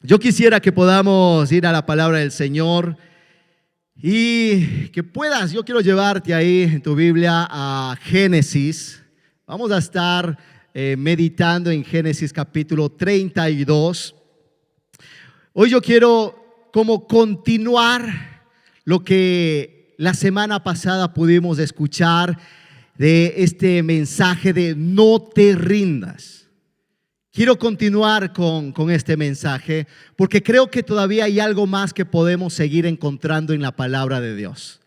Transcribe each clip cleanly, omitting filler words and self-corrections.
Yo quisiera que podamos ir a la palabra del Señor y que puedas, yo quiero llevarte ahí en tu Biblia a Génesis. Vamos a estar meditando en Génesis capítulo 32. Hoy yo quiero como continuar lo que la semana pasada pudimos escuchar de este mensaje de no te rindas. Quiero continuar con este mensaje porque creo que todavía hay algo más que podemos seguir encontrando en la palabra de Dios.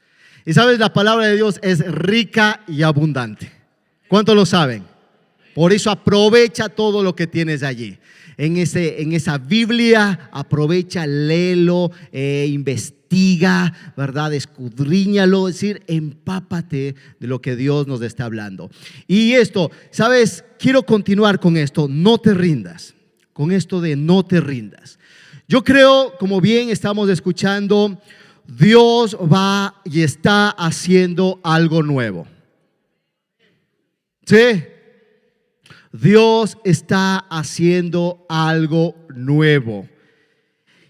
Y sabes, la palabra de Dios es rica y abundante. ¿Cuántos lo saben? Por eso aprovecha todo lo que tienes allí. En esa Biblia, aprovecha, léelo, investiga, ¿verdad? Escudriñalo, es decir, empápate de lo que Dios nos está hablando. Y esto, ¿sabes? Quiero continuar con esto, no te rindas, con esto de no te rindas. Yo creo, como bien estamos escuchando, Dios va y está haciendo algo nuevo. ¿Sí? Dios está haciendo algo nuevo.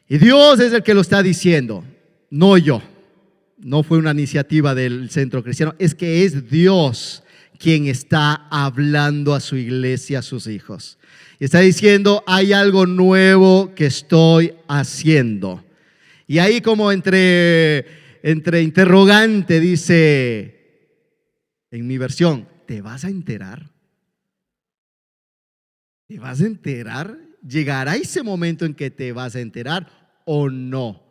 Y Dios es el que lo está diciendo, no yo. No fue una iniciativa del Centro Cristiano, es que es Dios quien está hablando a su iglesia, a sus hijos. Y está diciendo, hay algo nuevo que estoy haciendo. Y ahí como entre interrogante dice, en mi versión, ¿te vas a enterar? ¿Te vas a enterar? ¿Llegará ese momento en que te vas a enterar o no?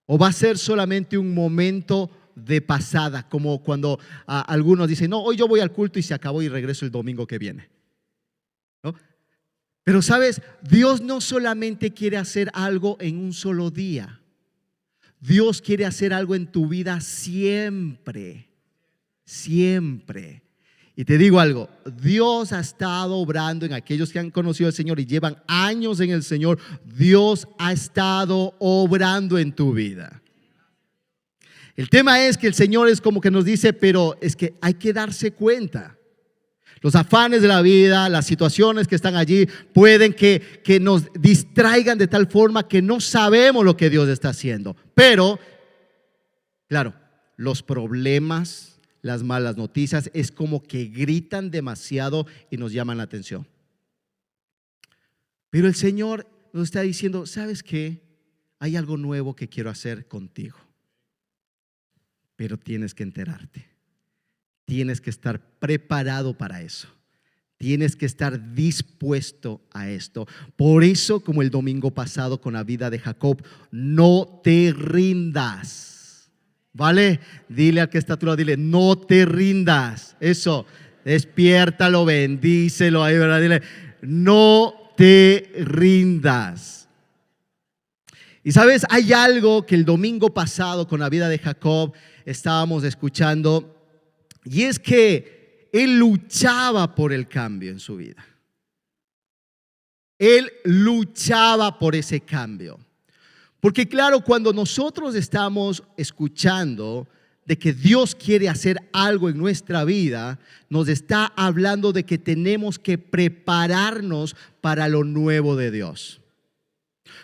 ¿O va a ser solamente un momento de pasada? Como cuando algunos dicen, no, hoy yo voy al culto y se acabó y regreso el domingo que viene, ¿no? Pero sabes, Dios no solamente quiere hacer algo en un solo día. Dios quiere hacer algo en tu vida siempre, siempre. Y te digo algo, Dios ha estado obrando en aquellos que han conocido al Señor y llevan años en el Señor. Dios ha estado obrando en tu vida. El tema es que el Señor es como que nos dice, pero es que hay que darse cuenta. Los afanes de la vida, las situaciones que están allí pueden que nos distraigan de tal forma que no sabemos lo que Dios está haciendo. Pero, claro, los problemas, las malas noticias es como que gritan demasiado y nos llaman la atención. Pero el Señor nos está diciendo, ¿sabes qué? Hay algo nuevo que quiero hacer contigo. Pero tienes que enterarte. Tienes que estar preparado para eso. Tienes que estar dispuesto a esto. Por eso, como el domingo pasado con la vida de Jacob, no te rindas. ¿Vale? Dile al que está a tu lado, dile, no te rindas. Eso, despiértalo, bendícelo ahí, ¿verdad? Dile, no te rindas. Y sabes, hay algo que el domingo pasado con la vida de Jacob estábamos escuchando, y es que él luchaba por el cambio en su vida. Él luchaba por ese cambio. Porque claro, cuando nosotros estamos escuchando de que Dios quiere hacer algo en nuestra vida, nos está hablando de que tenemos que prepararnos para lo nuevo de Dios.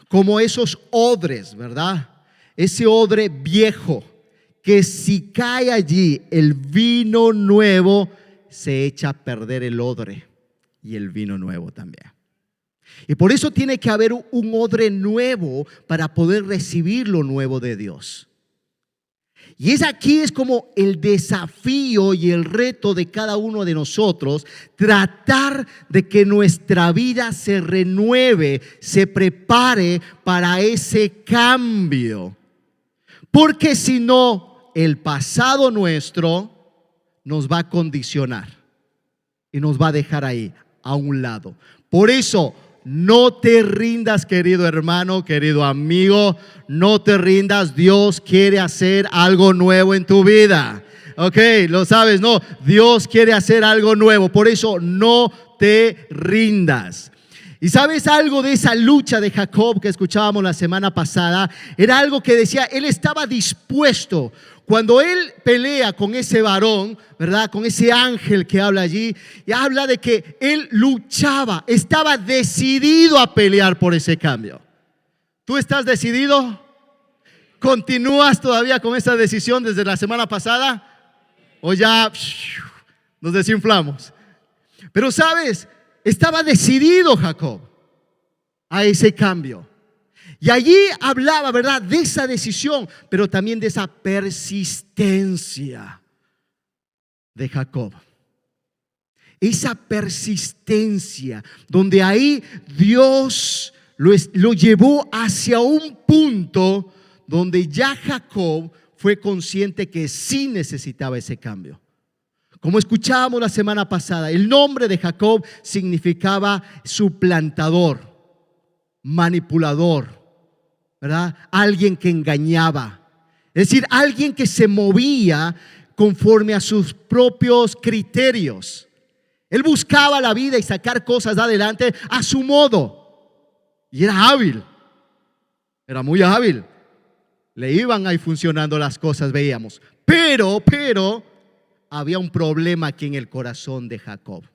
Como esos odres, ¿verdad? Ese odre viejo que si cae allí el vino nuevo, se echa a perder el odre y el vino nuevo también. Y por eso tiene que haber un odre nuevo para poder recibir lo nuevo de Dios. Y es como el desafío y el reto de cada uno de nosotros, tratar de que nuestra vida se renueve, se prepare para ese cambio. Porque si no, el pasado nuestro nos va a condicionar y nos va a dejar ahí a un lado. Por eso, no te rindas, querido hermano, querido amigo, no te rindas. Dios quiere hacer algo nuevo en tu vida. Ok, lo sabes, no, Dios quiere hacer algo nuevo, por eso no te rindas. Y sabes algo de esa lucha de Jacob que escuchábamos la semana pasada, era algo que decía, él estaba dispuesto. Cuando él pelea con ese varón, ¿verdad? Con ese ángel que habla allí, y habla de que él luchaba, estaba decidido a pelear por ese cambio. ¿Tú estás decidido? ¿Continúas todavía con esa decisión desde la semana pasada? ¿O ya nos desinflamos? Pero sabes, estaba decidido Jacob a ese cambio. Y allí hablaba, ¿verdad?, de esa decisión, pero también de esa persistencia de Jacob. Esa persistencia, donde ahí Dios lo llevó hacia un punto donde ya Jacob fue consciente que sí necesitaba ese cambio. Como escuchábamos la semana pasada, el nombre de Jacob significaba suplantador, manipulador, ¿verdad? Alguien que engañaba. Es decir, alguien que se movía conforme a sus propios criterios. Él buscaba la vida y sacar cosas adelante a su modo. Y era hábil. Era muy hábil. Le iban ahí funcionando las cosas, veíamos. Pero había un problema aquí en el corazón de Jacob.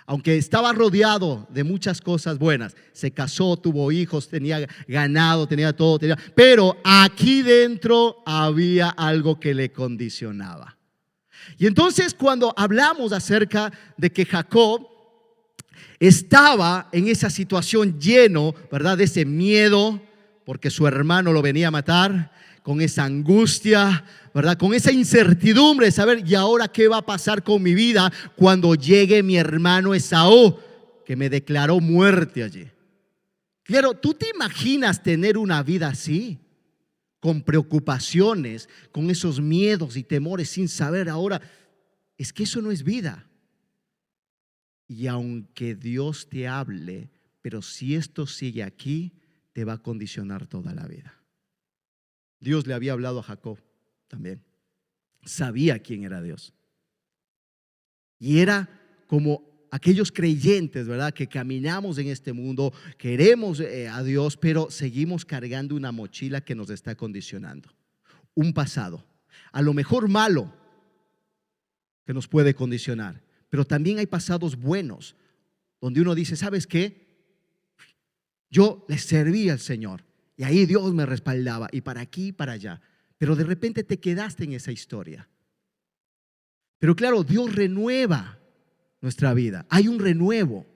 Aunque estaba rodeado de muchas cosas buenas, se casó, tuvo hijos, tenía ganado, tenía todo, pero aquí dentro había algo que le condicionaba. Y entonces cuando hablamos acerca de que Jacob estaba en esa situación lleno, ¿verdad?, de ese miedo, porque su hermano lo venía a matar, con esa angustia, ¿verdad?, con esa incertidumbre de saber, ¿y ahora qué va a pasar con mi vida cuando llegue mi hermano Esaú, que me declaró muerte allí? Claro, ¿tú te imaginas tener una vida así? Con preocupaciones, con esos miedos y temores sin saber ahora. Es que eso no es vida. Y aunque Dios te hable, pero si esto sigue aquí, te va a condicionar toda la vida. Dios le había hablado a Jacob también. Sabía quién era Dios. Y era como aquellos creyentes, ¿verdad?, que caminamos en este mundo, queremos a Dios, pero seguimos cargando una mochila que nos está condicionando. Un pasado, a lo mejor malo, que nos puede condicionar. Pero también hay pasados buenos, donde uno dice, ¿sabes qué? Yo le serví al Señor y ahí Dios me respaldaba, y para aquí y para allá. Pero de repente te quedaste en esa historia. Pero claro, Dios renueva nuestra vida. Hay un renuevo.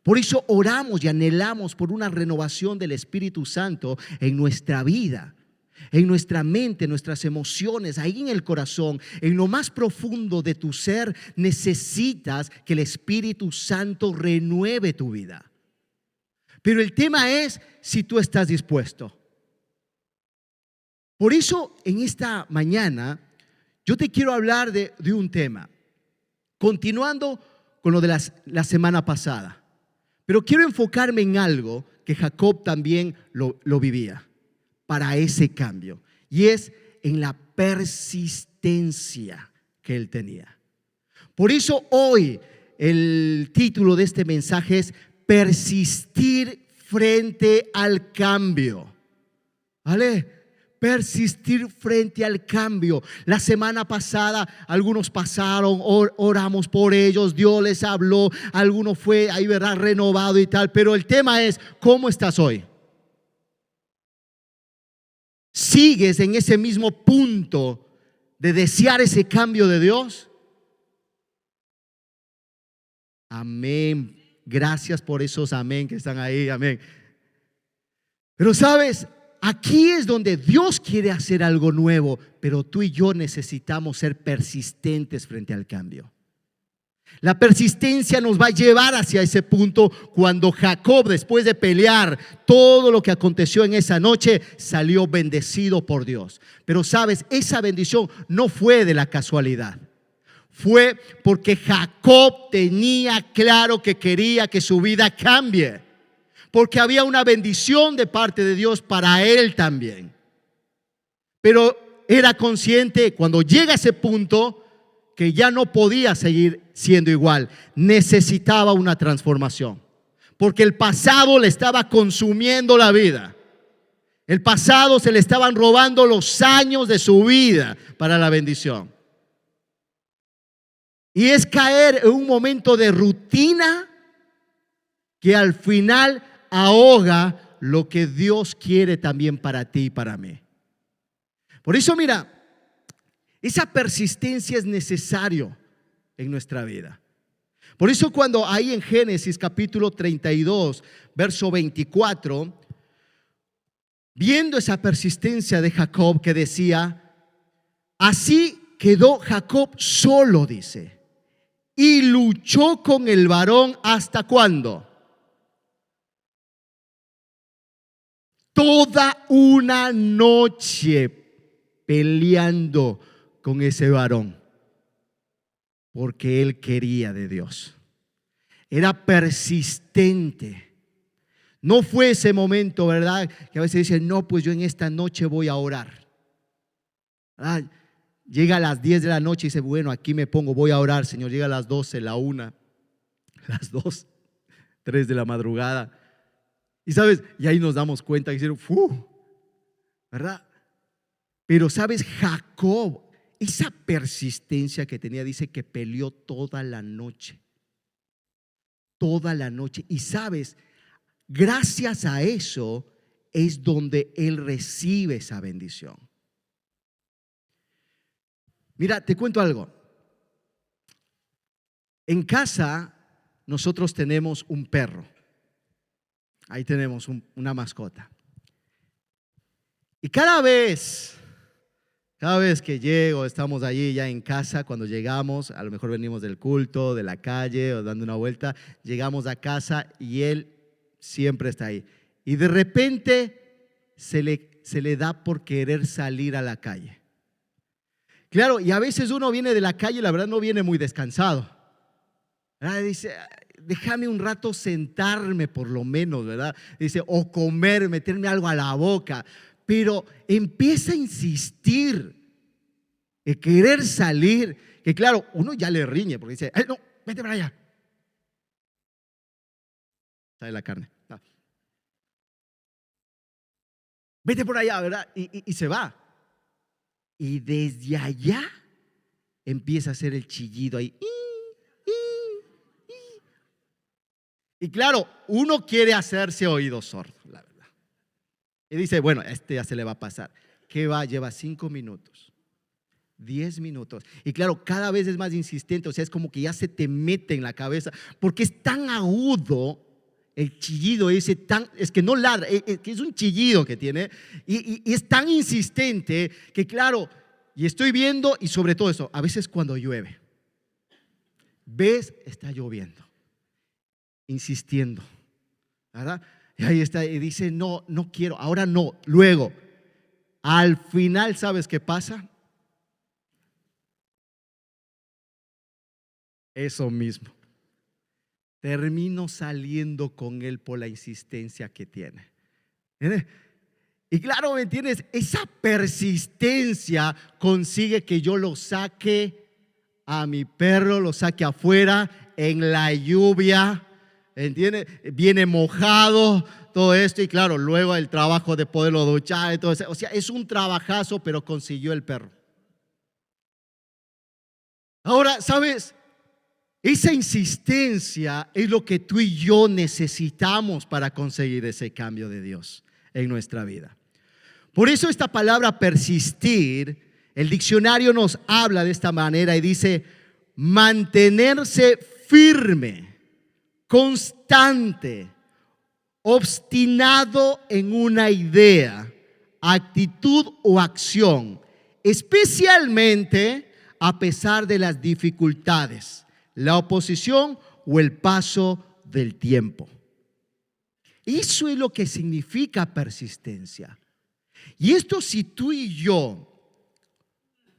Por eso oramos y anhelamos por una renovación del Espíritu Santo en nuestra vida, en nuestra mente, en nuestras emociones, ahí en el corazón, en lo más profundo de tu ser. Necesitas que el Espíritu Santo renueve tu vida. Pero el tema es si tú estás dispuesto. Por eso en esta mañana yo te quiero hablar de un tema, continuando con lo de la semana pasada. Pero quiero enfocarme en algo que Jacob también lo vivía para ese cambio, y es en la persistencia que él tenía. Por eso hoy el título de este mensaje es persistir frente al cambio. ¿Vale? Persistir frente al cambio. La semana pasada algunos pasaron, oramos por ellos, Dios les habló, alguno fue ahí, ¿verdad?, renovado y tal. Pero el tema es, ¿cómo estás hoy? ¿Sigues en ese mismo punto de desear ese cambio de Dios? Amén. Gracias por esos amén que están ahí, amén. Pero sabes, aquí es donde Dios quiere hacer algo nuevo, pero tú y yo necesitamos ser persistentes frente al cambio. La persistencia nos va a llevar hacia ese punto. Cuando Jacob, después de pelear todo lo que aconteció en esa noche, salió bendecido por Dios. Pero sabes, esa bendición no fue de la casualidad. Fue porque Jacob tenía claro que quería que su vida cambie, porque había una bendición de parte de Dios para él también. Pero era consciente cuando llega a ese punto que ya no podía seguir siendo igual. Necesitaba una transformación, porque el pasado le estaba consumiendo la vida. El pasado se le estaban robando los años de su vida para la bendición. Y es caer en un momento de rutina que al final ahoga lo que Dios quiere también para ti y para mí. Por eso, mira, esa persistencia es necesario en nuestra vida. Por eso cuando ahí en Génesis capítulo 32, verso 24, viendo esa persistencia de Jacob que decía, así quedó Jacob solo, dice, y luchó con el varón ¿hasta cuándo? Toda una noche peleando con ese varón, porque él quería de Dios. Era persistente. No fue ese momento, ¿verdad? Que a veces dicen, no, pues yo en esta noche voy a orar. ¿Verdad? Llega a las 10 de la noche y dice, bueno, aquí me pongo, voy a orar, Señor. Llega a las 12, la 1, las 2, 3 de la madrugada. Y sabes, y ahí nos damos cuenta que hicieron, ¿verdad? Pero sabes, Jacob, esa persistencia que tenía, dice que peleó toda la noche. Toda la noche. Y sabes, gracias a eso es donde él recibe esa bendición. Mira, te cuento algo. En casa nosotros tenemos un perro. Ahí tenemos una mascota. Y cada vez que llego, estamos allí ya en casa, cuando llegamos, a lo mejor venimos del culto, de la calle o dando una vuelta, llegamos a casa y él siempre está ahí. Y de repente se le da por querer salir a la calle. Claro, y a veces uno viene de la calle, la verdad no viene muy descansado. ¿Verdad? Dice, déjame un rato sentarme por lo menos, ¿verdad? Dice, o comer, meterme algo a la boca. Pero empieza a insistir en querer salir, que claro, uno ya le riñe porque dice, no, vete para allá. Sale la carne. No. Vete por allá, ¿verdad? Y se va. Y desde allá empieza a hacer el chillido ahí. Y claro, uno quiere hacerse oído sordo, la verdad. Y dice, bueno, ya se le va a pasar. ¿Qué va? Lleva 5 minutos, 10 minutos. Y claro, cada vez es más insistente, o sea, es como que ya se te mete en la cabeza, porque es tan agudo el chillido ese, es que no ladra, que es un chillido que tiene, y es tan insistente que claro, y estoy viendo, y sobre todo eso, a veces cuando llueve, ves, está lloviendo, insistiendo, ¿verdad? Y ahí está, y dice, no, no quiero, ahora no, luego. Al final, ¿sabes qué pasa? Eso mismo. Termino saliendo con él por la insistencia que tiene. Y claro, ¿me entiendes? Esa persistencia consigue que yo lo saque a mi perro, lo saque afuera en la lluvia. ¿Entiendes? Viene mojado, todo esto, y claro, luego el trabajo de poderlo duchar, entonces, o sea, es un trabajazo, pero consiguió el perro. Ahora, ¿sabes? Esa insistencia es lo que tú y yo necesitamos para conseguir ese cambio de Dios en nuestra vida. Por eso esta palabra persistir, el diccionario nos habla de esta manera y dice mantenerse firme, constante, obstinado en una idea, actitud o acción, especialmente a pesar de las dificultades, la oposición o el paso del tiempo. Eso es lo que significa persistencia. Y esto, si tú y yo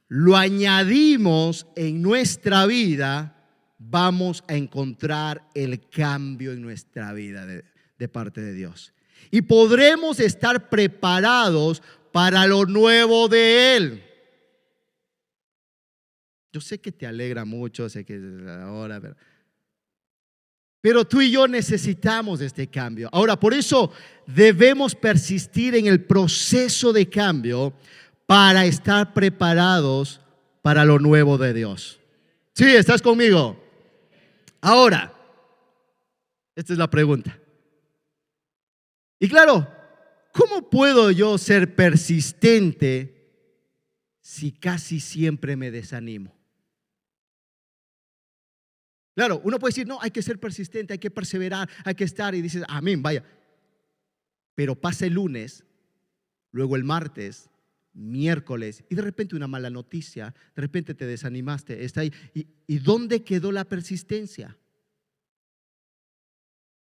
lo añadimos en nuestra vida, vamos a encontrar el cambio en nuestra vida de parte de Dios. Y podremos estar preparados para lo nuevo de Él. Yo sé que te alegra mucho, sé que ahora, pero tú y yo necesitamos este cambio. Ahora, por eso debemos persistir en el proceso de cambio para estar preparados para lo nuevo de Dios. ¿Sí? ¿Estás conmigo? Ahora, esta es la pregunta. Y claro, ¿cómo puedo yo ser persistente si casi siempre me desanimo? Claro, uno puede decir, no, hay que ser persistente, hay que perseverar, hay que estar, y dices, amén, vaya. Pero pasa el lunes, luego el martes, miércoles, y de repente una mala noticia, de repente te desanimaste, está ahí. ¿Y dónde quedó la persistencia?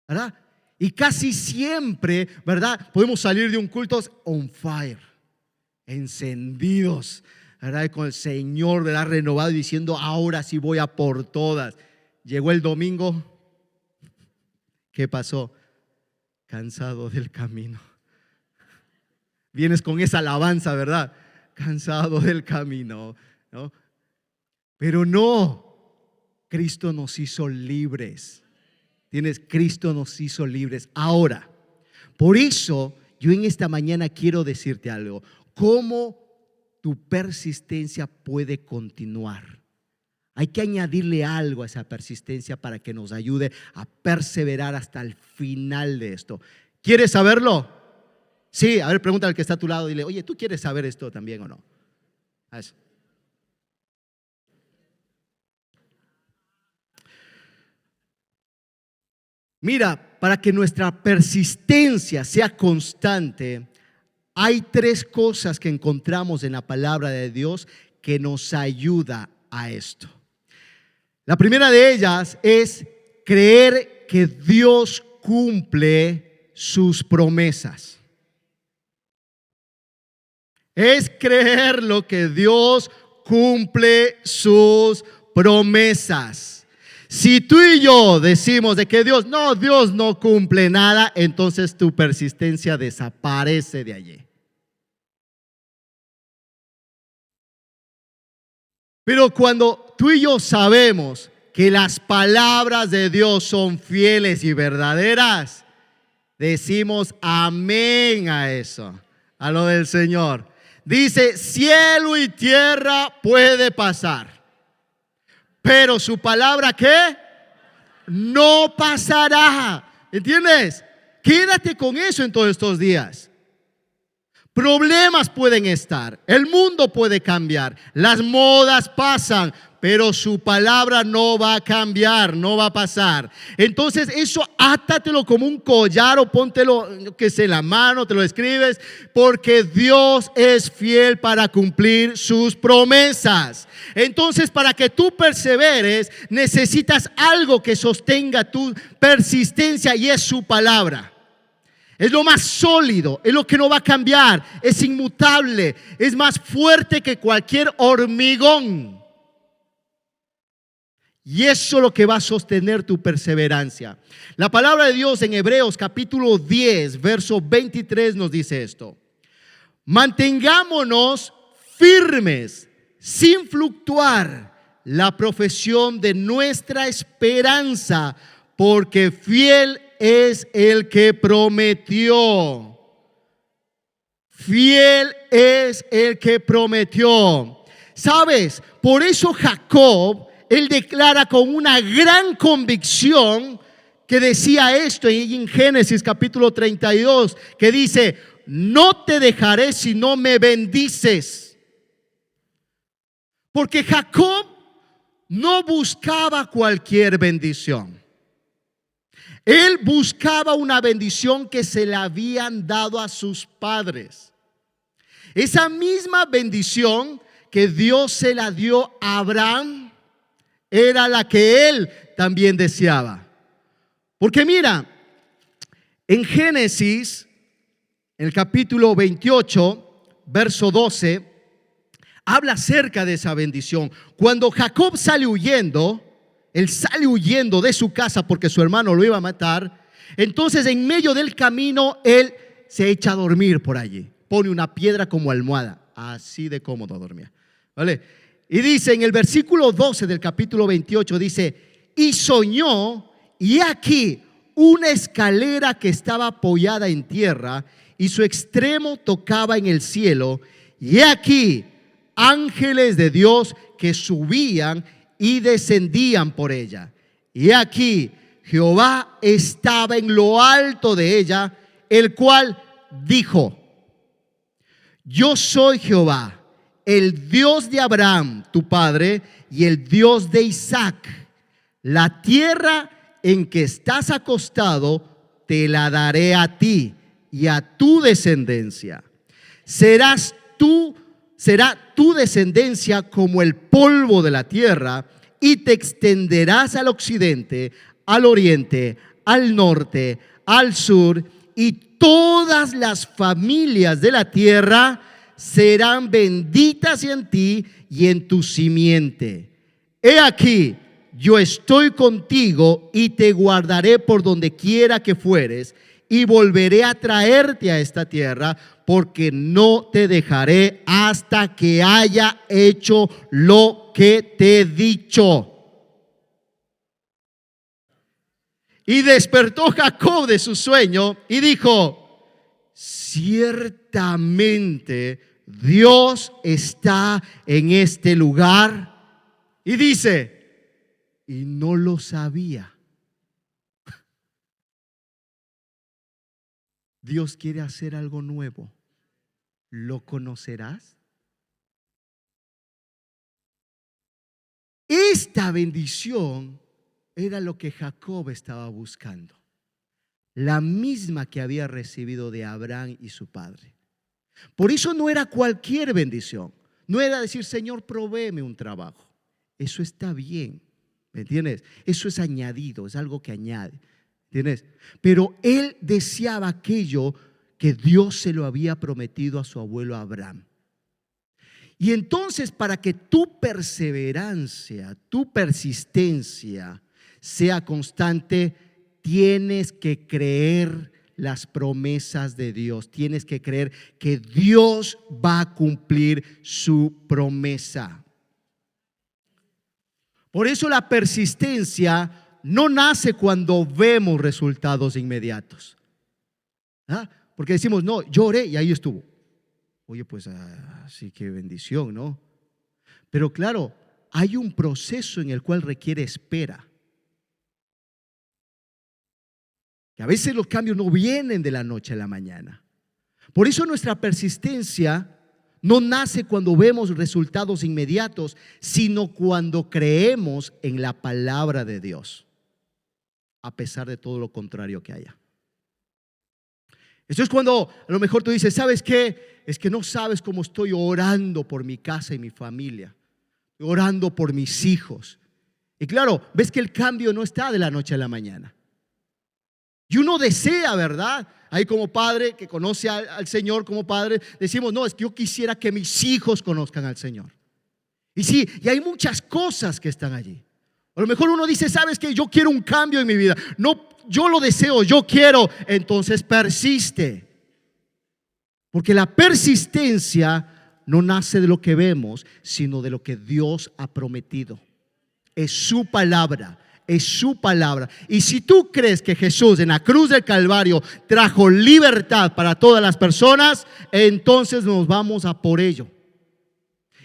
¿Verdad? Y casi siempre, ¿verdad? Podemos salir de un culto on fire, encendidos, ¿verdad? Con el Señor, ¿verdad? Renovado y diciendo, ahora sí voy a por todas. Llegó el domingo, ¿qué pasó? Cansado del camino. Vienes con esa alabanza, ¿verdad? Cansado del camino, ¿no? Pero no, Cristo nos hizo libres. Cristo nos hizo libres. Ahora, por eso yo en esta mañana quiero decirte algo. ¿Cómo tu persistencia puede continuar? Hay que añadirle algo a esa persistencia para que nos ayude a perseverar hasta el final de esto. ¿Quieres saberlo? Sí, a ver, pregúntale al que está a tu lado, dile, oye, ¿tú quieres saber esto también o no? Eso. Mira, para que nuestra persistencia sea constante, hay 3 cosas que encontramos en la palabra de Dios que nos ayuda a esto. La primera de ellas es creer que Dios cumple sus promesas. Es creer lo que Dios cumple sus promesas. Si tú y yo decimos de que Dios no cumple nada, entonces tu persistencia desaparece de allí. Pero cuando tú y yo sabemos que las palabras de Dios son fieles y verdaderas, decimos amén a eso, a lo del Señor. Dice, cielo y tierra puede pasar, pero su palabra, ¿qué? No pasará. ¿Entiendes? Quédate con eso en todos estos días. Problemas pueden estar, el mundo puede cambiar, las modas pasan, pero su palabra no va a cambiar, no va a pasar. Entonces eso átatelo como un collar o póntelo que sea en la mano, te lo escribes, porque Dios es fiel para cumplir sus promesas. Entonces, para que tú perseveres, necesitas algo que sostenga tu persistencia y es su palabra. Es lo más sólido, es lo que no va a cambiar, es inmutable, es más fuerte que cualquier hormigón. Y eso es lo que va a sostener tu perseverancia. La palabra de Dios en Hebreos capítulo 10, verso 23 nos dice esto: mantengámonos firmes, sin fluctuar, la profesión de nuestra esperanza, porque fiel es el que prometió. Fiel es el que prometió. ¿Sabes? Por eso Jacob, él declara con una gran convicción que decía esto en Génesis capítulo 32, que dice, no te dejaré si no me bendices. Porque Jacob no buscaba cualquier bendición. Él buscaba una bendición que se le habían dado a sus padres. Esa misma bendición que Dios se la dio a Abraham era la que él también deseaba. Porque mira, en Génesis, en el capítulo 28, verso 12, habla acerca de esa bendición. Cuando Jacob sale huyendo, él sale huyendo de su casa porque su hermano lo iba a matar. Entonces en medio del camino él se echa a dormir por allí. Pone una piedra como almohada. Así de cómodo dormía, ¿vale? Y dice en el versículo 12 del capítulo 28, dice, y soñó, y aquí una escalera que estaba apoyada en tierra y su extremo tocaba en el cielo, y aquí ángeles de Dios que subían y descendían por ella. Y aquí Jehová estaba en lo alto de ella el cual dijo: yo soy Jehová, el Dios de Abraham, tu padre, y el Dios de Isaac. La tierra en que estás acostado te la daré a ti y a tu descendencia. Será tu descendencia como el polvo de la tierra, y te extenderás al occidente, al oriente, al norte, al sur, y todas las familias de la tierra serán benditas en ti y en tu simiente. He aquí, yo estoy contigo y te guardaré por donde quiera que fueres, y volveré a traerte a esta tierra, porque no te dejaré hasta que haya hecho lo que te he dicho. Y despertó Jacob de su sueño y dijo: ciertamente Dios está en este lugar. Y dice: y no lo sabía. Dios quiere hacer algo nuevo. ¿Lo conocerás? Esta bendición era lo que Jacob estaba buscando, la misma que había recibido de Abraham y su padre. Por eso no era cualquier bendición. No era decir: Señor, provéeme un trabajo. Eso está bien, ¿me entiendes? Eso es añadido, es algo que añade, ¿entiendes? Pero él deseaba aquello que Dios se lo había prometido a su abuelo Abraham. Y entonces, para que tu perseverancia, tu persistencia sea constante, tienes que creer las promesas de Dios. Tienes que creer que Dios va a cumplir su promesa. Por eso la persistencia no nace cuando vemos resultados inmediatos. Porque decimos: no, yo oré y ahí estuvo. Oye, pues así que bendición, ¿no? Pero claro, hay un proceso en el cual requiere espera. Que a veces los cambios no vienen de la noche a la mañana. Por eso nuestra persistencia no nace cuando vemos resultados inmediatos, sino cuando creemos en la palabra de Dios, a pesar de todo lo contrario que haya. Esto es cuando a lo mejor tú dices: ¿sabes qué? Es que no sabes cómo estoy orando por mi casa y mi familia, orando por mis hijos. Y claro, ves que el cambio no está de la noche a la mañana. Y uno desea, ¿verdad? Ahí como padre que conoce al Señor como padre, decimos: no, es que yo quisiera que mis hijos conozcan al Señor. Y sí, y hay muchas cosas que están allí. A lo mejor uno dice: ¿sabes qué? Yo quiero un cambio en mi vida. No, yo lo deseo, yo quiero. Entonces persiste. Porque la persistencia no nace de lo que vemos, sino de lo que Dios ha prometido. Es su palabra. Es su palabra. Y si tú crees que Jesús en la cruz del Calvario trajo libertad para todas las personas, entonces nos vamos a por ello.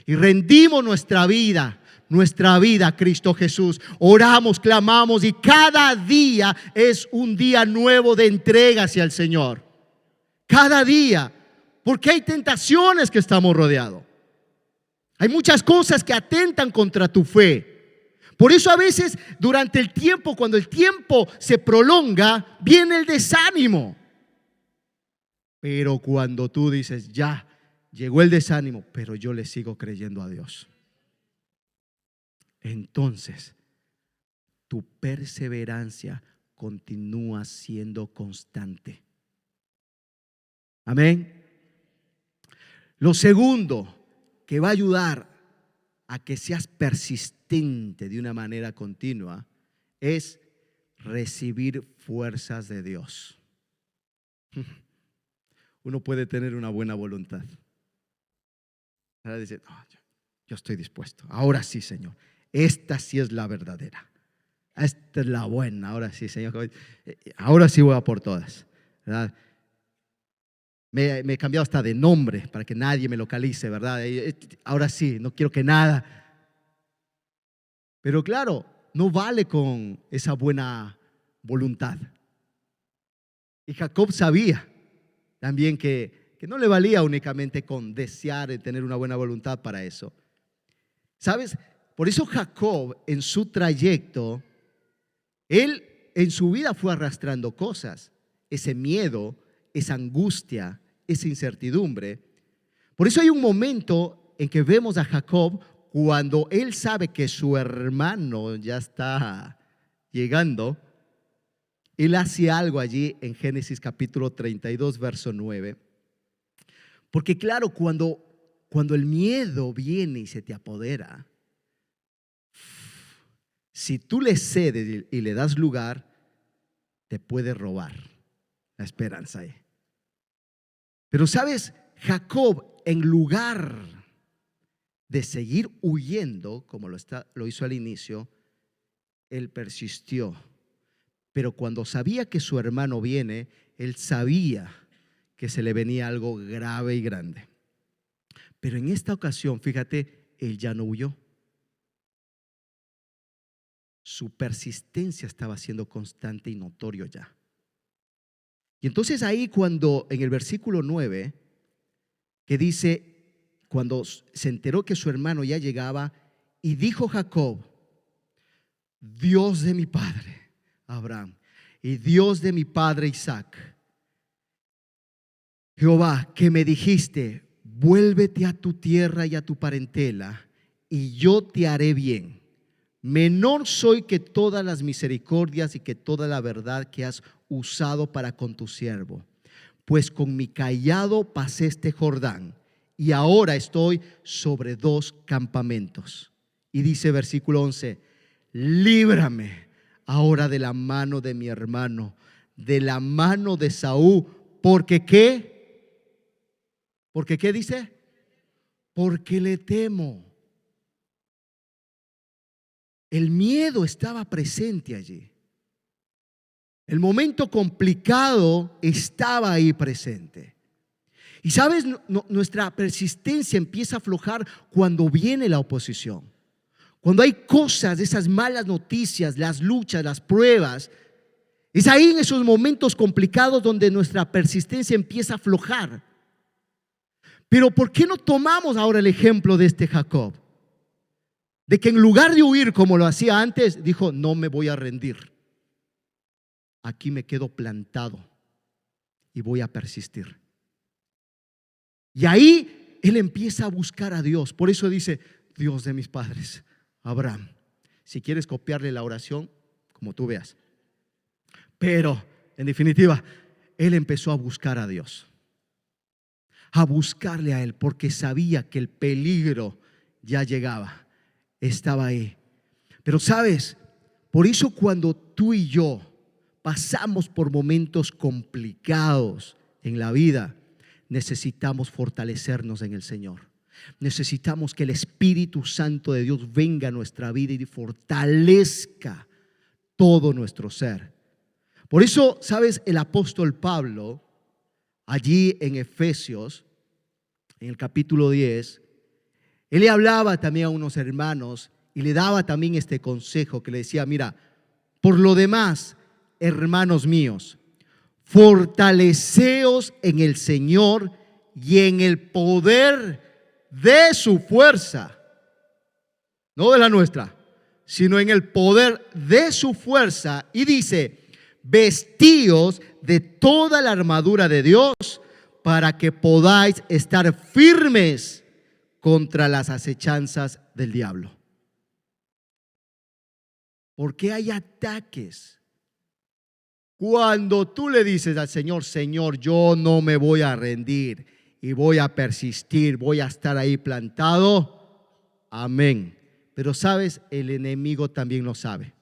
Y rendimos nuestra vida a Cristo Jesús. Oramos, clamamos, y cada día es un día nuevo de entrega hacia el Señor. Cada día. Porque hay tentaciones que estamos rodeados. Hay muchas cosas que atentan contra tu fe. Por eso a veces durante el tiempo, cuando el tiempo se prolonga, viene el desánimo. Pero cuando tú dices: ya, llegó el desánimo, pero yo le sigo creyendo a Dios, entonces tu perseverancia continúa siendo constante. Amén. Lo segundo que va a ayudar a que seas persistente de una manera continua es recibir fuerzas de Dios. Uno puede tener una buena voluntad. Ahora dice: oh, yo estoy dispuesto. Ahora sí, Señor. Esta sí es la verdadera. Esta es la buena. Ahora sí, Señor. Ahora sí voy a por todas, ¿verdad? Me he cambiado hasta de nombre para que nadie me localice, ¿verdad? Ahora sí, no quiero que nada. Pero claro, no vale con esa buena voluntad. Y Jacob sabía también que no le valía únicamente con desear y tener una buena voluntad para eso. ¿Sabes? Por eso Jacob en su trayecto, él en su vida fue arrastrando cosas, ese miedo, esa angustia, esa incertidumbre. Por eso hay un momento en que vemos a Jacob cuando él sabe que su hermano ya está llegando. Él hace algo allí en Génesis capítulo 32, verso 9. Porque claro, cuando el miedo viene y se te apodera, si tú le cedes y le das lugar, te puede robar la esperanza ahí. Pero sabes, Jacob, en lugar de seguir huyendo, como lo hizo al inicio, él persistió. Pero cuando sabía que su hermano viene, él sabía que se le venía algo grave y grande. Pero en esta ocasión, fíjate, él ya no huyó. Su persistencia estaba siendo constante y notorio ya. Y entonces ahí cuando en el versículo 9, que dice, cuando se enteró que su hermano ya llegaba, y dijo Jacob: Dios de mi padre Abraham y Dios de mi padre Isaac, Jehová, que me dijiste, vuélvete a tu tierra y a tu parentela, y yo te haré bien. Menor soy que todas las misericordias y que toda la verdad que has usado para con tu siervo, pues con mi cayado pasé este Jordán, y ahora estoy sobre 2 campamentos. Y dice versículo 11: líbrame ahora de la mano de mi hermano, de la mano de Saúl, porque ¿qué? ¿Porque qué dice? Porque le temo. El miedo estaba presente allí. El momento complicado estaba ahí presente. Y sabes, nuestra persistencia empieza a aflojar cuando viene la oposición. Cuando hay cosas, esas malas noticias, las luchas, las pruebas, es ahí en esos momentos complicados donde nuestra persistencia empieza a aflojar. Pero ¿por qué no tomamos ahora el ejemplo de este Jacob? De que en lugar de huir como lo hacía antes, dijo: no me voy a rendir. Aquí me quedo plantado y voy a persistir. Y ahí él empieza a buscar a Dios. Por eso dice: Dios de mis padres Abraham. Si quieres copiarle la oración, como tú veas. Pero en definitiva, él empezó a buscar a Dios, a buscarle a él, porque sabía que el peligro ya llegaba. Estaba ahí. Pero sabes, por eso cuando tú y yo pasamos por momentos complicados en la vida, necesitamos fortalecernos en el Señor. Necesitamos que el Espíritu Santo de Dios venga a nuestra vida y fortalezca todo nuestro ser. Por eso, sabes, el apóstol Pablo, allí en Efesios, en el capítulo 10, él le hablaba también a unos hermanos y le daba también este consejo que le decía: mira, por lo demás, hermanos míos, fortaleceos en el Señor y en el poder de su fuerza, no de la nuestra, sino en el poder de su fuerza. Y dice: vestíos de toda la armadura de Dios para que podáis estar firmes contra las acechanzas del diablo. Porque hay ataques. Cuando tú le dices al Señor: Señor, yo no me voy a rendir y voy a persistir, voy a estar ahí plantado, amén. Pero sabes, el enemigo también lo sabe.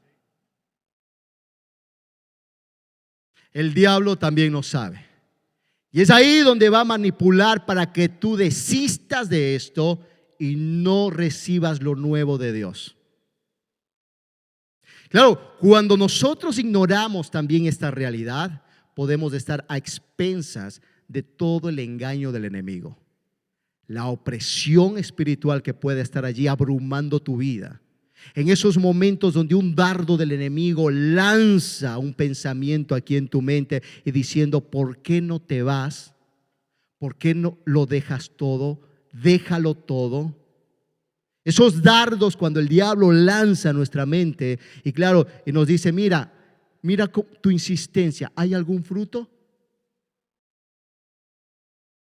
El diablo también lo sabe. Y es ahí donde va a manipular para que tú desistas de esto y no recibas lo nuevo de Dios. Claro, cuando nosotros ignoramos también esta realidad, podemos estar a expensas de todo el engaño del enemigo. La opresión espiritual que puede estar allí abrumando tu vida. En esos momentos donde un dardo del enemigo lanza un pensamiento aquí en tu mente y diciendo: ¿por qué no te vas? ¿por qué no lo dejas todo? Déjalo todo. Esos dardos cuando el diablo lanza a nuestra mente y claro, y nos dice, mira tu insistencia, ¿hay algún fruto?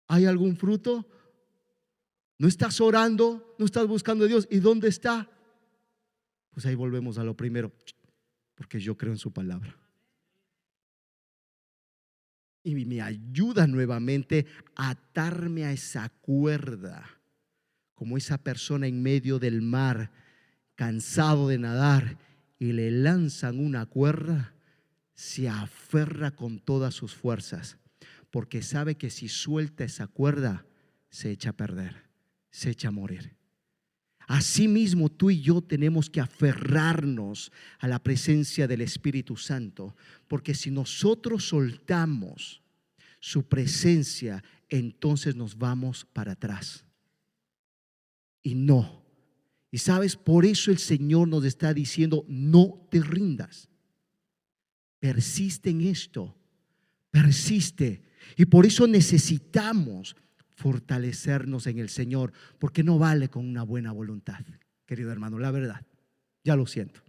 ¿Hay algún fruto? ¿No estás orando? ¿No estás buscando a Dios? ¿Y dónde está? Pues ahí volvemos a lo primero, porque yo creo en su palabra. Y me ayuda nuevamente a atarme a esa cuerda, como esa persona en medio del mar, cansado de nadar, y le lanzan una cuerda, se aferra con todas sus fuerzas, porque sabe que si suelta esa cuerda, se echa a perder, se echa a morir. Asimismo, tú y yo tenemos que aferrarnos a la presencia del Espíritu Santo, porque si nosotros soltamos su presencia, entonces nos vamos para atrás. Y no. Y sabes, por eso el Señor nos está diciendo, no te rindas. Persiste en esto, persiste. Y por eso necesitamos fortalecernos en el Señor, porque no vale con una buena voluntad, querido hermano, la verdad, ya lo siento.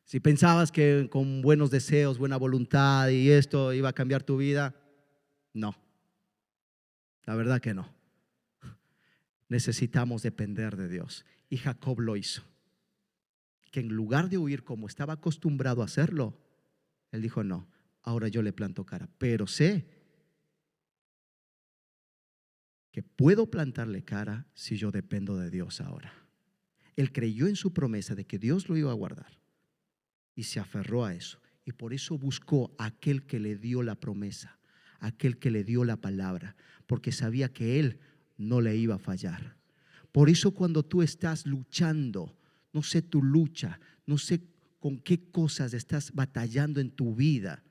Si pensabas que con buenos deseos, buena voluntad y esto iba a cambiar tu vida, no, la verdad que no. Necesitamos depender de Dios, y Jacob lo hizo, que en lugar de huir como estaba acostumbrado a hacerlo, él dijo, no, ahora yo le planto cara, pero sé que puedo plantarle cara si yo dependo de Dios ahora. Él creyó en su promesa de que Dios lo iba a guardar y se aferró a eso, y por eso buscó a aquel que le dio la promesa, aquel que le dio la palabra, porque sabía que él no le iba a fallar. Por eso cuando tú estás luchando, no sé tu lucha, no sé con qué cosas estás batallando en tu vida,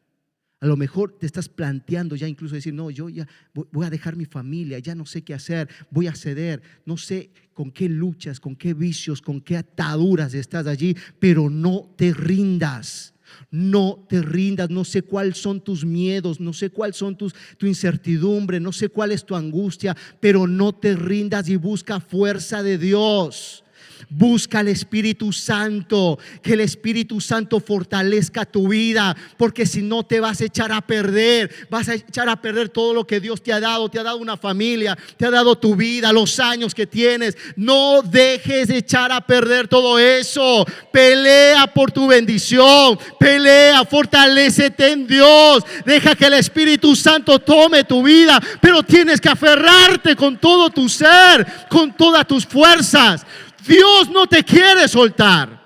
a lo mejor te estás planteando ya incluso decir, no, yo ya voy a dejar mi familia, ya no sé qué hacer, voy a ceder, no sé con qué luchas, con qué vicios, con qué ataduras estás allí, pero no te rindas, no te rindas. No sé cuáles son tus miedos, no sé cuáles son tu incertidumbre, no sé cuál es tu angustia, pero no te rindas y busca fuerza de Dios. Busca al Espíritu Santo, que el Espíritu Santo fortalezca tu vida, porque si no te vas a echar a perder, vas a echar a perder todo lo que Dios te ha dado una familia, te ha dado tu vida, los años que tienes. No dejes de echar a perder todo eso. Pelea por tu bendición, pelea, fortalécete en Dios, deja que el Espíritu Santo tome tu vida, pero tienes que aferrarte con todo tu ser, con todas tus fuerzas. Dios no te quiere soltar.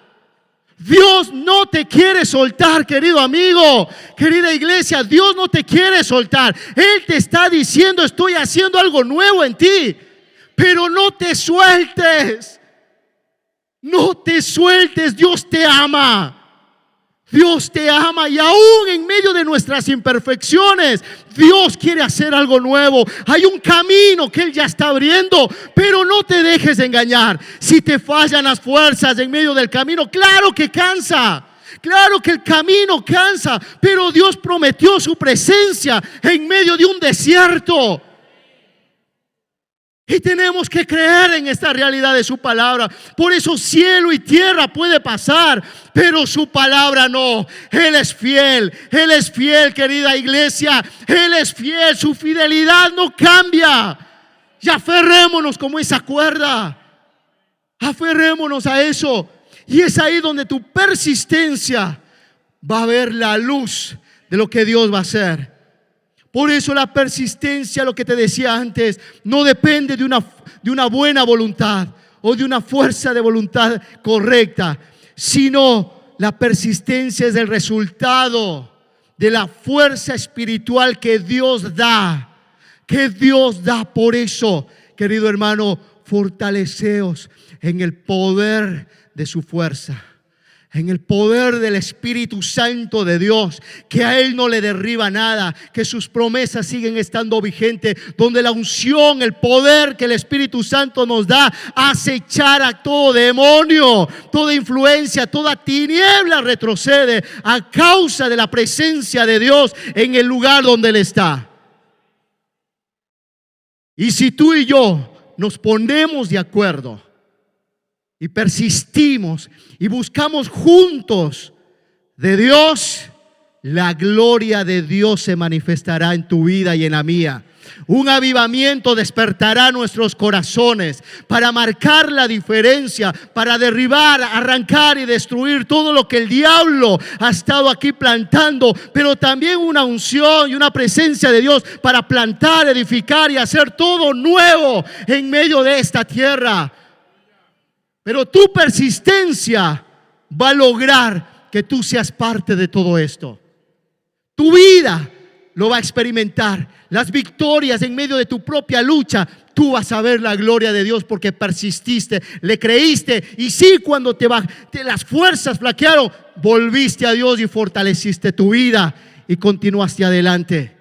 Dios no te quiere soltar, querido amigo, querida iglesia. Dios no te quiere soltar. Él te está diciendo, estoy haciendo algo nuevo en ti, pero no te sueltes. No te sueltes. Dios te ama. Dios te ama, y aún en medio de nuestras imperfecciones, Dios quiere hacer algo nuevo. Hay un camino que Él ya está abriendo, pero no te dejes engañar. Si te fallan las fuerzas en medio del camino, claro que cansa. Claro que el camino cansa, pero Dios prometió su presencia en medio de un desierto. Y tenemos que creer en esta realidad de su palabra. Por eso cielo y tierra puede pasar, pero su palabra no. Él es fiel, querida iglesia. Él es fiel, su fidelidad no cambia. Y aferrémonos como esa cuerda. Aferrémonos a eso. Y es ahí donde tu persistencia va a ver la luz de lo que Dios va a hacer. Por eso la persistencia, lo que te decía antes, no depende de una buena voluntad o de una fuerza de voluntad correcta, sino la persistencia es el resultado de la fuerza espiritual que Dios da. Por eso, querido hermano, fortaleceos en el poder de su fuerza, en el poder del Espíritu Santo de Dios, que a Él no le derriba nada, que sus promesas siguen estando vigentes, donde la unción, el poder que el Espíritu Santo nos da hace echar a todo demonio, toda influencia, toda tiniebla retrocede a causa de la presencia de Dios en el lugar donde Él está. Y si tú y yo nos ponemos de acuerdo y persistimos y buscamos juntos de Dios, la gloria de Dios se manifestará en tu vida y en la mía. Un avivamiento despertará nuestros corazones para marcar la diferencia, para derribar, arrancar y destruir todo lo que el diablo ha estado aquí plantando, pero también una unción y una presencia de Dios para plantar, edificar y hacer todo nuevo en medio de esta tierra. Pero tu persistencia va a lograr que tú seas parte de todo esto. Tu vida lo va a experimentar. Las victorias en medio de tu propia lucha, tú vas a ver la gloria de Dios porque persististe, le creíste. Y sí, cuando las fuerzas flaquearon, volviste a Dios y fortaleciste tu vida y continuaste adelante.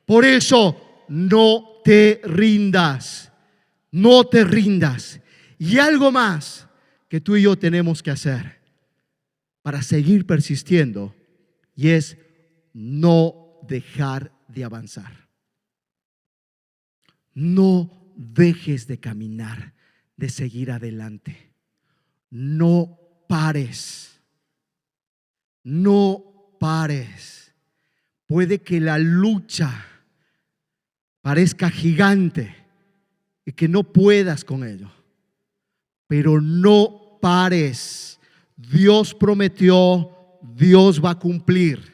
Por eso, no te rindas. No te rindas. Y algo más que tú y yo tenemos que hacer para seguir persistiendo, y es no dejar de avanzar. No dejes de caminar, de seguir adelante. No pares. No pares. Puede que la lucha parezca gigante y que no puedas con ello, pero no pares. Dios prometió, Dios va a cumplir.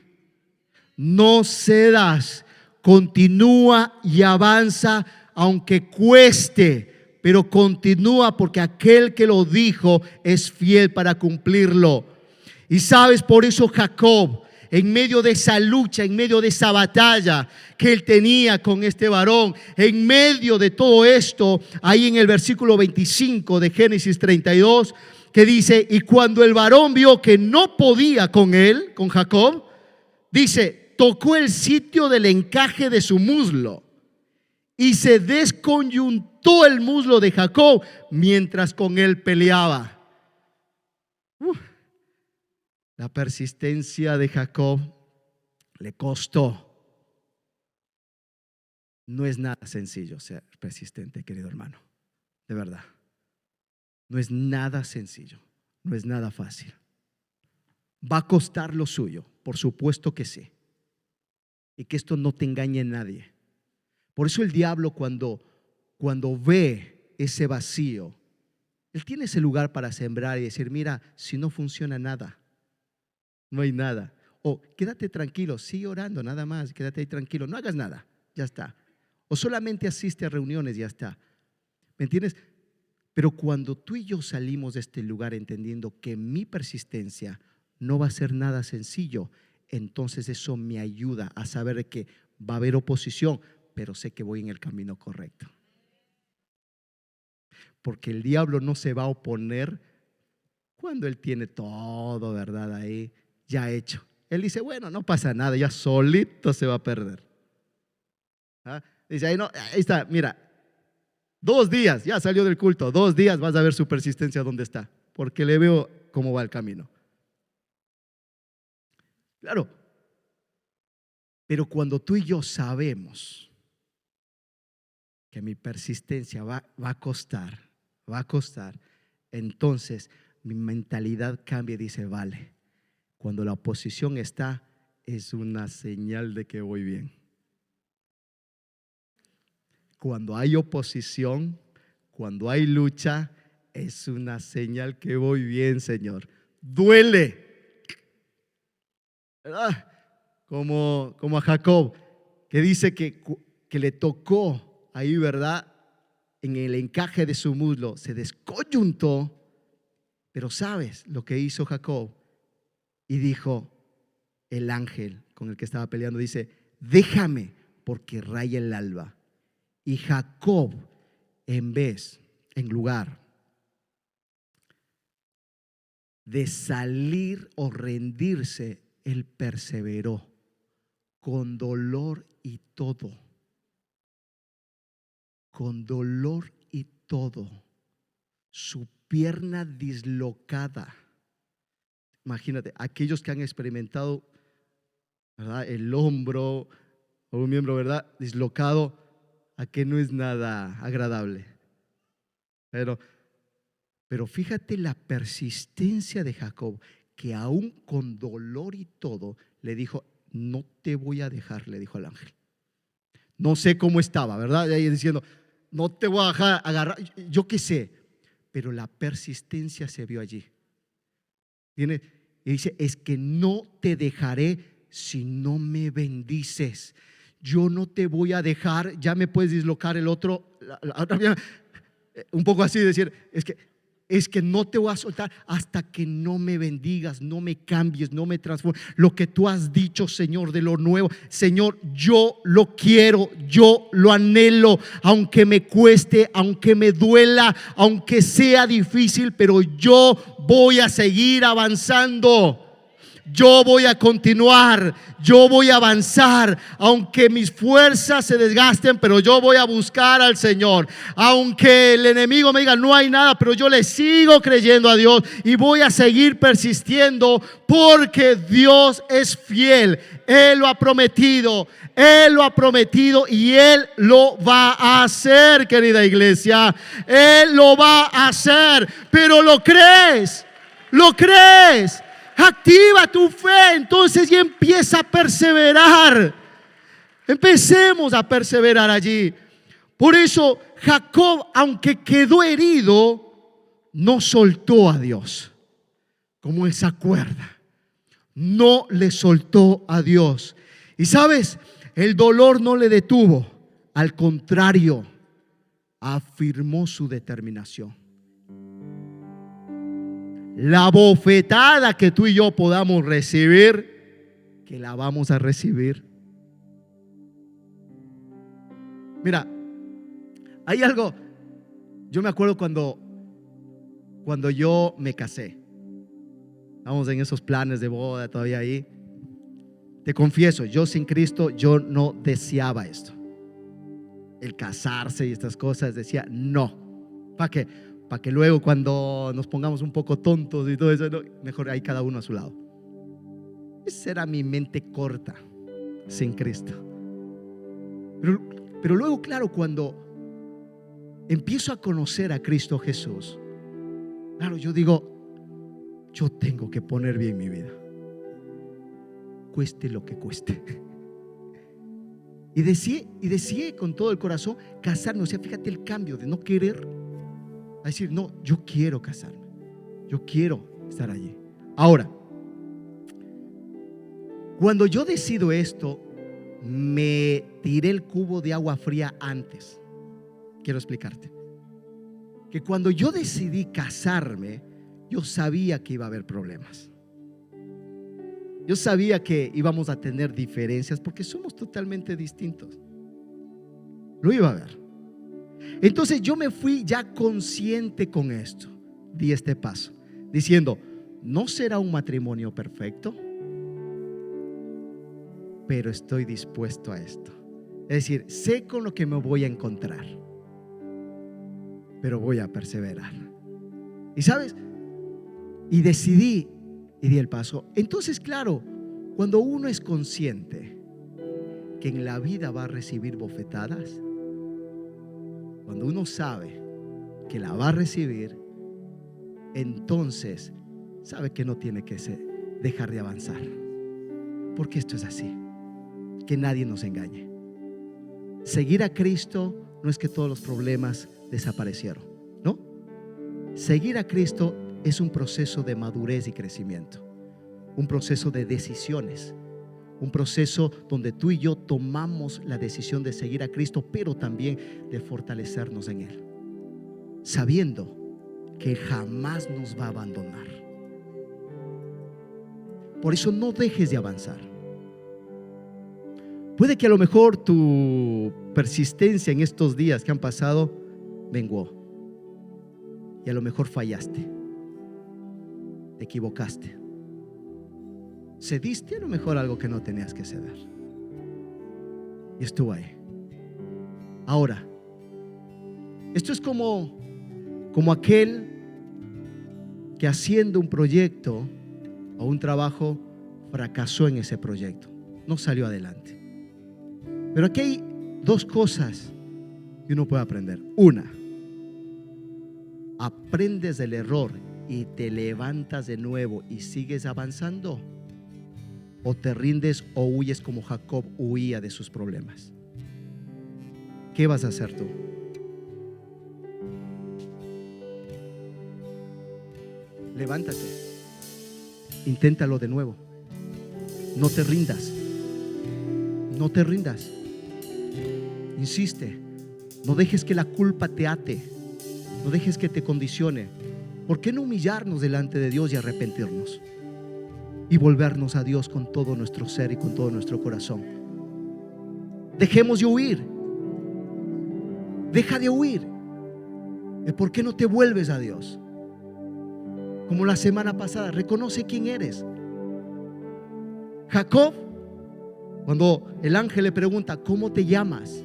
No cedas, continúa y avanza aunque cueste, pero continúa porque aquel que lo dijo es fiel para cumplirlo. Y sabes, por eso Jacob, en medio de esa lucha, en medio de esa batalla que él tenía con este varón, en medio de todo esto, ahí en el versículo 25 de Génesis 32, que dice: y cuando el varón vio que no podía con él, con Jacob, dice, tocó el sitio del encaje de su muslo y se desconyuntó el muslo de Jacob mientras con él peleaba. La persistencia de Jacob le costó. No es nada sencillo ser persistente, querido hermano. De verdad. No es nada sencillo. No es nada fácil. Va a costar lo suyo, por supuesto que sí. Y que esto no te engañe a nadie. Por eso el diablo cuando ve ese vacío, él tiene ese lugar para sembrar y decir: mira, si no funciona nada, no hay nada. O quédate tranquilo, sigue orando nada más, quédate ahí tranquilo, no hagas nada, ya está. O solamente asiste a reuniones, ya está. ¿Me entiendes? Pero cuando tú y yo salimos de este lugar entendiendo que mi persistencia no va a ser nada sencillo, entonces eso me ayuda a saber que va a haber oposición, pero sé que voy en el camino correcto. Porque el diablo no se va a oponer cuando él tiene todo, ¿verdad? Ahí ya hecho. Él dice: bueno, no pasa nada, ya solito se va a perder. ¿Ah? Dice: ahí, no, ahí está, mira, 2 días, ya salió del culto, 2 días vas a ver su persistencia dónde está, porque le veo cómo va el camino. Claro, pero cuando tú y yo sabemos que mi persistencia va a costar, entonces mi mentalidad cambia y dice: vale, cuando la oposición está, es una señal de que voy bien. Cuando hay oposición, cuando hay lucha, es una señal que voy bien, Señor. Duele, ¿verdad? Como a Jacob, que dice que le tocó ahí, ¿verdad? En el encaje de su muslo, se descoyuntó. Pero ¿sabes lo que hizo Jacob? Y dijo el ángel con el que estaba peleando, dice: déjame porque raya el alba. Y Jacob, en lugar de salir o rendirse, él perseveró con dolor y todo. Con dolor y todo. Su pierna dislocada. Imagínate, aquellos que han experimentado, ¿verdad?, el hombro o un miembro, ¿verdad?, dislocado. a que no es nada agradable. Pero fíjate la persistencia de Jacob, que aún con dolor y todo, le dijo: no te voy a dejar, le dijo al ángel. No sé cómo estaba, ¿verdad? Ahí diciendo: no te voy a dejar agarrar, yo qué sé. Pero la persistencia se vio allí. Y dice: es que no te dejaré si no me bendices. Yo no te voy a dejar. Ya me puedes dislocar el otro, la otra, un poco así, decir: es que no te voy a soltar hasta que no me bendigas, no me cambies, no me transformes. Lo que tú has dicho, Señor, de lo nuevo, Señor, yo lo quiero, yo lo anhelo, aunque me cueste, aunque me duela, aunque sea difícil, pero yo voy a seguir avanzando. Yo voy a continuar, yo voy a avanzar, aunque mis fuerzas se desgasten, pero yo voy a buscar al Señor. Aunque el enemigo me diga: no hay nada, pero yo le sigo creyendo a Dios y voy a seguir persistiendo, porque Dios es fiel. Él lo ha prometido, Él lo ha prometido y Él lo va a hacer, querida iglesia. Él lo va a hacer, pero ¿lo crees? ¿Lo crees? Activa tu fe entonces y empieza a perseverar. Empecemos a perseverar allí. Por eso Jacob, aunque quedó herido, no soltó a Dios, como esa cuerda. No le soltó a Dios. Y sabes, el dolor no le detuvo. Al contrario, afirmó su determinación. La bofetada que tú y yo podamos recibir, que la vamos a recibir. Mira, hay algo. Yo me acuerdo cuando yo me casé. Estamos en esos planes de boda todavía ahí. Te confieso, yo sin Cristo, yo no deseaba esto. El casarse y estas cosas, decía no. ¿Para qué? Para que luego cuando nos pongamos un poco tontos y todo eso, no, mejor ahí cada uno a su lado. Esa era mi mente corta sin Cristo. Pero luego, claro, cuando empiezo a conocer a Cristo Jesús, claro, yo digo: yo tengo que poner bien mi vida, cueste lo que cueste. Y deseé con todo el corazón casarme. O sea, fíjate el cambio de no querer a decir: no, yo quiero casarme, yo quiero estar allí. Ahora, cuando yo decido esto, me tiré el cubo de agua fría antes. Quiero explicarte que cuando yo decidí casarme, yo sabía que iba a haber problemas. Yo sabía que íbamos a tener diferencias porque somos totalmente distintos. Lo iba a ver. Entonces yo me fui ya consciente con esto. Di este paso diciendo: no será un matrimonio perfecto, pero estoy dispuesto a esto. Es decir, sé con lo que me voy a encontrar, pero voy a perseverar. Y sabes, y decidí y di el paso. Entonces, claro, cuando uno es consciente que en la vida va a recibir bofetadas, cuando uno sabe que la va a recibir, entonces sabe que no tiene que dejar de avanzar. Porque esto es así. Que nadie nos engañe. Seguir a Cristo no es que todos los problemas desaparecieron, ¿no? Seguir a Cristo es un proceso de madurez y crecimiento, un proceso de decisiones, un proceso donde tú y yo tomamos la decisión de seguir a Cristo, pero también de fortalecernos en Él, sabiendo que jamás nos va a abandonar. Por eso no dejes de avanzar. Puede que a lo mejor tu persistencia en estos días que han pasado menguó, y a lo mejor fallaste, te equivocaste, cediste a lo mejor algo que no tenías que ceder, y estuvo ahí. Ahora, esto es como aquel que haciendo un proyecto o un trabajo fracasó en ese proyecto, no salió adelante. Pero aquí hay dos cosas y uno puede aprender. Una, aprendes del error y te levantas de nuevo y sigues avanzando, o te rindes o huyes como Jacob huía de sus problemas. ¿Qué vas a hacer tú? Levántate, inténtalo de nuevo. No te rindas, no te rindas. Insiste, no dejes que la culpa te ate, no dejes que te condicione. ¿Por qué no humillarnos delante de Dios y arrepentirnos? Y volvernos a Dios con todo nuestro ser y con todo nuestro corazón. Dejemos de huir. Deja de huir. ¿Por qué no te vuelves a Dios? Como la semana pasada, reconoce quién eres. Jacob, cuando el ángel le pregunta, ¿cómo te llamas?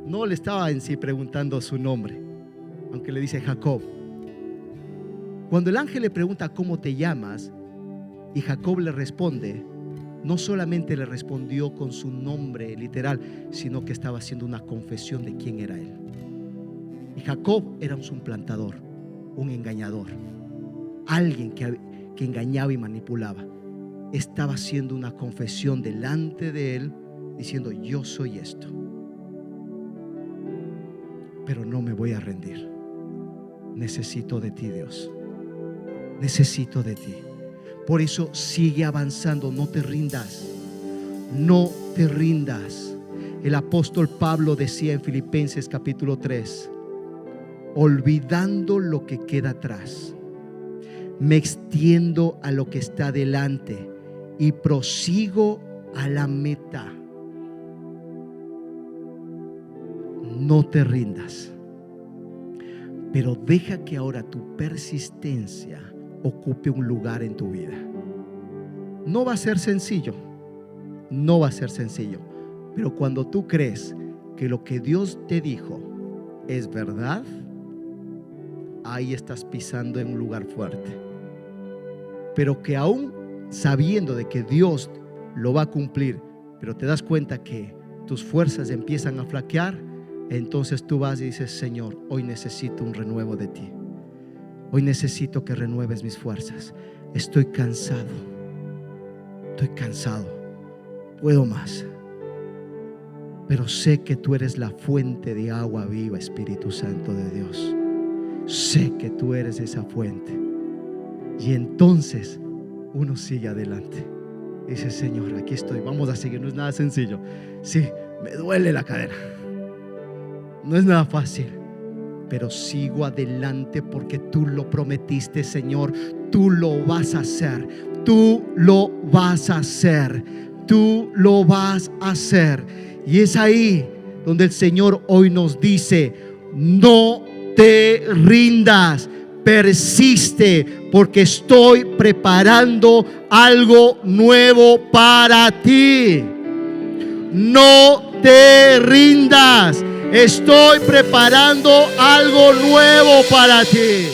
No le estaba en sí preguntando su nombre, aunque le dice Jacob. Cuando el ángel le pregunta ¿cómo te llamas? Y Jacob le responde, no solamente le respondió con su nombre literal, sino que estaba haciendo una confesión de quién era él. Y Jacob era un suplantador, un engañador, alguien que engañaba y manipulaba. Estaba haciendo una confesión delante de él, diciendo, yo soy esto, pero no me voy a rendir. Necesito de ti, Dios. Necesito de ti. Por eso sigue avanzando, no te rindas. No te rindas. El apóstol Pablo decía en Filipenses capítulo 3, olvidando lo que queda atrás, me extiendo a lo que está delante y prosigo a la meta. No te rindas, pero deja que ahora tu persistencia ocupe un lugar en tu vida. No va a ser sencillo, no va a ser sencillo, pero cuando tú crees que lo que Dios te dijo es verdad, ahí estás pisando en un lugar fuerte. Pero que aún sabiendo de que Dios lo va a cumplir, pero te das cuenta que tus fuerzas empiezan a flaquear, entonces tú vas y dices, Señor, hoy necesito un renuevo de ti. Hoy necesito que renueves mis fuerzas. Estoy cansado, puedo más, pero sé que tú eres la fuente de agua viva, Espíritu Santo de Dios. Sé que tú eres esa fuente. Y entonces uno sigue adelante. Dice, Señor, aquí estoy, vamos a seguir. No es nada sencillo. Sí, me duele la cadera, no es nada fácil, pero sigo adelante porque tú lo prometiste, Señor. Tú lo vas a hacer. Tú lo vas a hacer. Tú lo vas a hacer. Y es ahí donde el Señor hoy nos dice, no te rindas, persiste, porque estoy preparando algo nuevo para ti. No te rindas, estoy preparando algo nuevo para ti.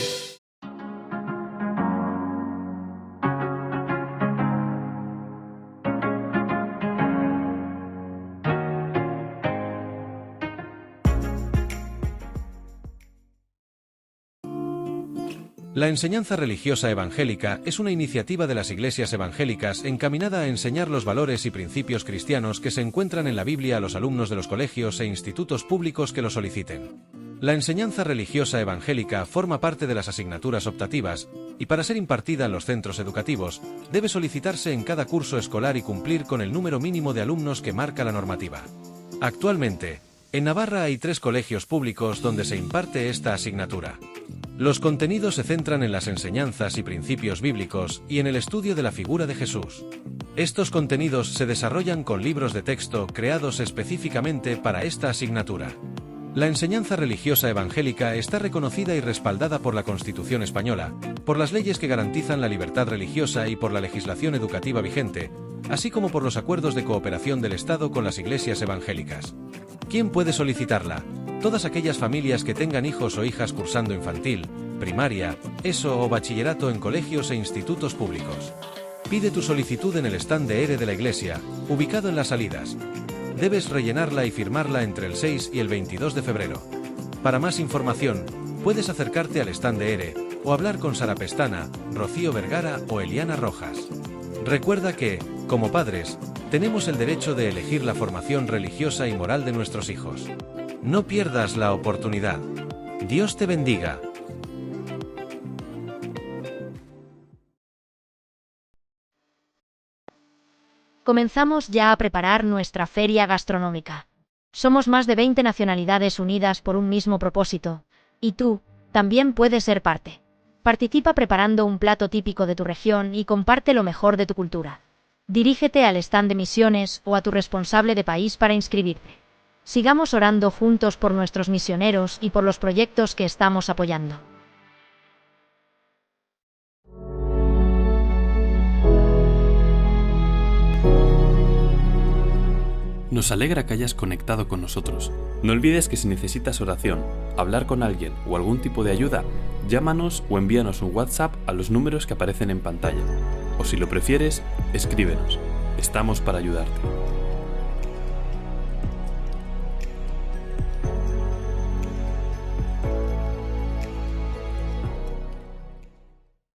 La enseñanza religiosa evangélica es una iniciativa de las iglesias evangélicas encaminada a enseñar los valores y principios cristianos que se encuentran en la Biblia a los alumnos de los colegios e institutos públicos que lo soliciten. La enseñanza religiosa evangélica forma parte de las asignaturas optativas y para ser impartida en los centros educativos debe solicitarse en cada curso escolar y cumplir con el número mínimo de alumnos que marca la normativa. Actualmente, en Navarra hay 3 colegios públicos donde se imparte esta asignatura. Los contenidos se centran en las enseñanzas y principios bíblicos y en el estudio de la figura de Jesús. Estos contenidos se desarrollan con libros de texto creados específicamente para esta asignatura. La enseñanza religiosa evangélica está reconocida y respaldada por la Constitución española, por las leyes que garantizan la libertad religiosa y por la legislación educativa vigente, así como por los acuerdos de cooperación del Estado con las iglesias evangélicas. ¿Quién puede solicitarla? Todas aquellas familias que tengan hijos o hijas cursando infantil, primaria, ESO o bachillerato en colegios e institutos públicos. Pide tu solicitud en el stand de ERE de la Iglesia, ubicado en las salidas. Debes rellenarla y firmarla entre el 6 y el 22 de febrero. Para más información, puedes acercarte al stand de ERE o hablar con Sara Pestana, Rocío Vergara o Eliana Rojas. Recuerda que, como padres, tenemos el derecho de elegir la formación religiosa y moral de nuestros hijos. No pierdas la oportunidad. Dios te bendiga. Comenzamos ya a preparar nuestra feria gastronómica. Somos más de 20 nacionalidades unidas por un mismo propósito, y tú también puedes ser parte. Participa preparando un plato típico de tu región y comparte lo mejor de tu cultura. Dirígete al stand de misiones o a tu responsable de país para inscribirte. Sigamos orando juntos por nuestros misioneros y por los proyectos que estamos apoyando. Nos alegra que hayas conectado con nosotros. No olvides que si necesitas oración, hablar con alguien o algún tipo de ayuda, llámanos o envíanos un WhatsApp a los números que aparecen en pantalla. O si lo prefieres, escríbenos. Estamos para ayudarte.